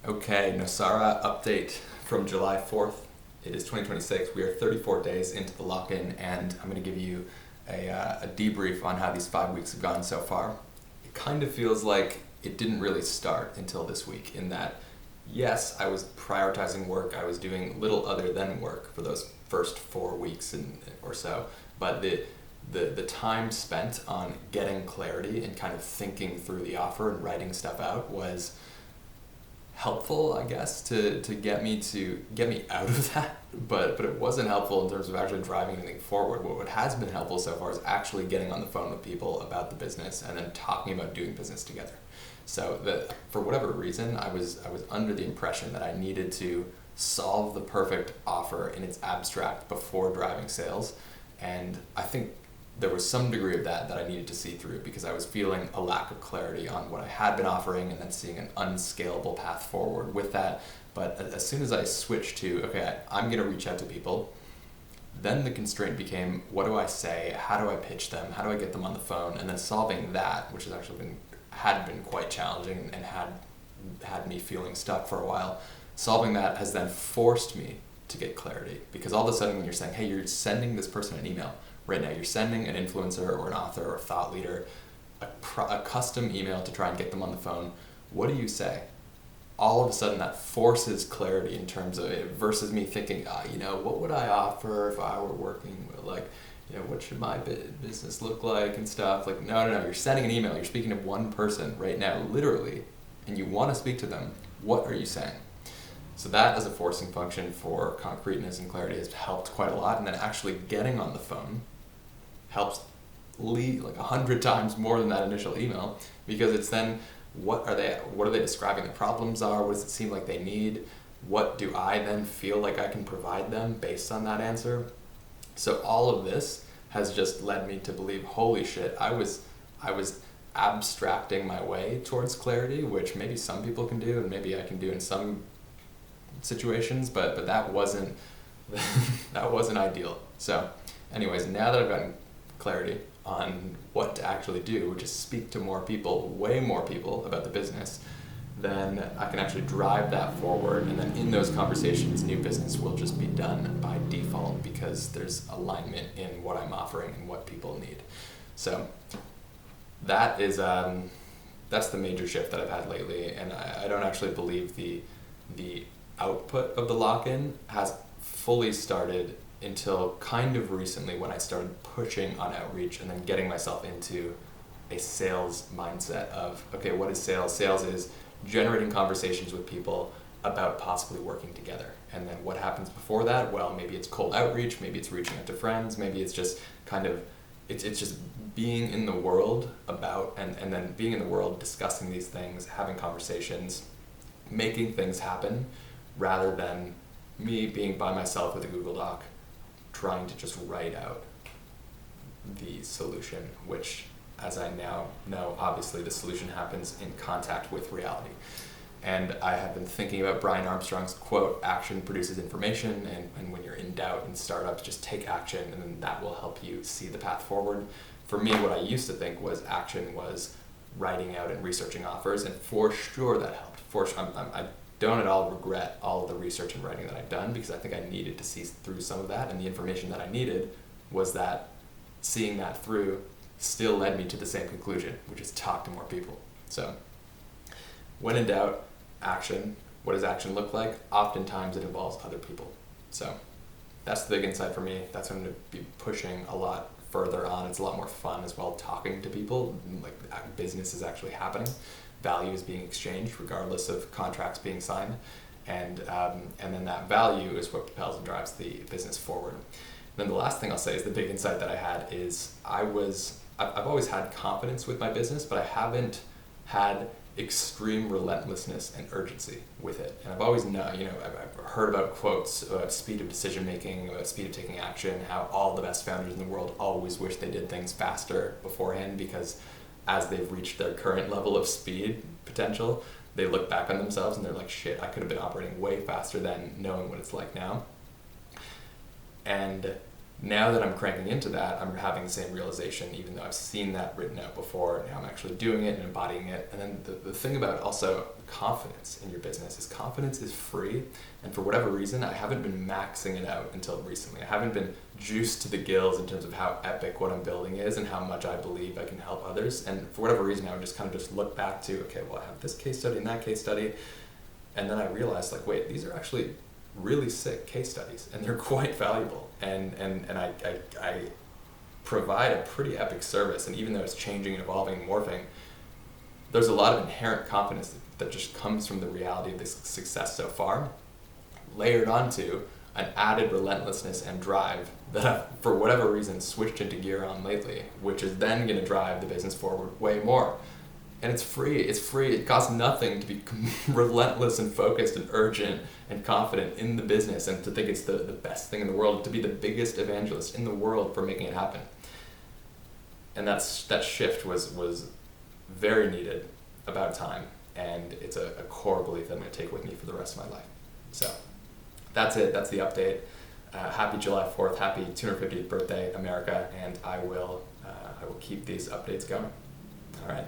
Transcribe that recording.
Okay, Nosara update from July 4th. It is 2026. We are 34 days into the lock-in, and I'm going to give you a debrief on how these 5 weeks have gone so far. It kind of feels like it didn't really start until this week, in that, yes, I was prioritizing work. I was doing little other than work for those first 4 weeks or so, but the time spent on getting clarity and kind of thinking through the offer and writing stuff out was helpful, I guess, to get me out of that, but it wasn't helpful in terms of actually driving anything forward. What has been helpful so far is actually getting on the phone with people about the business and then talking about doing business together. So for whatever reason, I was under the impression that I needed to solve the perfect offer in its abstract before driving sales, and I think there was some degree of that I needed to see through, because I was feeling a lack of clarity on what I had been offering and then seeing an unscalable path forward with that. But as soon as I switched to, okay, I'm going to reach out to people, then the constraint became, what do I say? How do I pitch them? How do I get them on the phone? And then solving that, which had been quite challenging and had me feeling stuck for a while, solving that has then forced me to get clarity. Because all of a sudden when you're saying, hey, you're sending this person an email, right now you're sending an influencer or an author or a thought leader a custom email to try and get them on the phone, what do you say? All of a sudden that forces clarity in terms of it, versus me thinking, what would I offer if I were working with, what should my business look like and stuff. No, you're sending an email, you're speaking to one person right now, literally, and you want to speak to them. What are you saying? So that as a forcing function for concreteness and clarity has helped quite a lot. And then actually getting on the phone helps 100 times more than that initial email, because it's then what are they describing the problems are, what does it seem like they need, what do I then feel like I can provide them based on that answer. So all of this has just led me to believe, holy shit, I was abstracting my way towards clarity, which maybe some people can do and maybe I can do in some situations, but that wasn't ideal. So anyways, now that I've gotten clarity on what to actually do, which is speak to more people, way more people about the business, then I can actually drive that forward, and then in those conversations, new business will just be done by default because there's alignment in what I'm offering and what people need. So that is that's the major shift that I've had lately, and I don't actually believe the output of the lock-in has fully started until kind of recently, when I started pushing on outreach and then getting myself into a sales mindset of, okay, what is sales? Sales is generating conversations with people about possibly working together. And then what happens before that? Well, maybe it's cold outreach, maybe it's reaching out to friends, maybe it's just it's just being in the world about, and then being in the world, discussing these things, having conversations, making things happen, rather than me being by myself with a Google Doc, trying to just write out the solution, which, as I now know, obviously the solution happens in contact with reality. And I have been thinking about Brian Armstrong's quote, action produces information, and when you're in doubt in startups, just take action, and then that will help you see the path forward. For me, what I used to think was action was writing out and researching offers, and for sure that helped. I don't at all regret all of the research and writing that I've done, because I think I needed to see through some of that, and the information that I needed was that seeing that through still led me to the same conclusion, which is talk to more people. So when in doubt, action. What does action look like? Oftentimes it involves other people. So that's the big insight for me. That's what I'm going to be pushing a lot further on. It's a lot more fun as well, talking to people, like business is actually happening. Value is being exchanged regardless of contracts being signed, and then that value is what propels and drives the business forward. Then the last thing I'll say is the big insight that I had is I've always had confidence with my business, but I haven't had extreme relentlessness and urgency with it. And I've always I've heard about quotes about speed of decision making, about speed of taking action, how all the best founders in the world always wish they did things faster beforehand, because as they've reached their current level of speed potential, they look back on themselves and they're like, shit, I could have been operating way faster than knowing what it's like now. And Now that I'm cranking into that, I'm having the same realization, even though I've seen that written out before. Now I'm actually doing it and embodying it. And then the thing about also confidence in your business is confidence is free. And for whatever reason, I haven't been maxing it out until recently. I haven't been juiced to the gills in terms of how epic what I'm building is and how much I believe I can help others. And for whatever reason, I would just kind of just look back to, okay, well, I have this case study and that case study. And then I realized, like, wait, these are actually really sick case studies, and they're quite valuable, and I provide a pretty epic service, and even though it's changing and evolving and morphing, there's a lot of inherent confidence that just comes from the reality of this success so far, layered onto an added relentlessness and drive that I've, for whatever reason, switched into gear on lately, which is then going to drive the business forward way more. And it's free. It costs nothing to be relentless and focused and urgent and confident in the business, and to think it's the best thing in the world, to be the biggest evangelist in the world for making it happen. And that shift was very needed, about time, and it's a core belief that I'm going to take with me for the rest of my life. So that's it. That's the update. Happy July 4th. Happy 250th birthday, America, and I will keep these updates going. All right.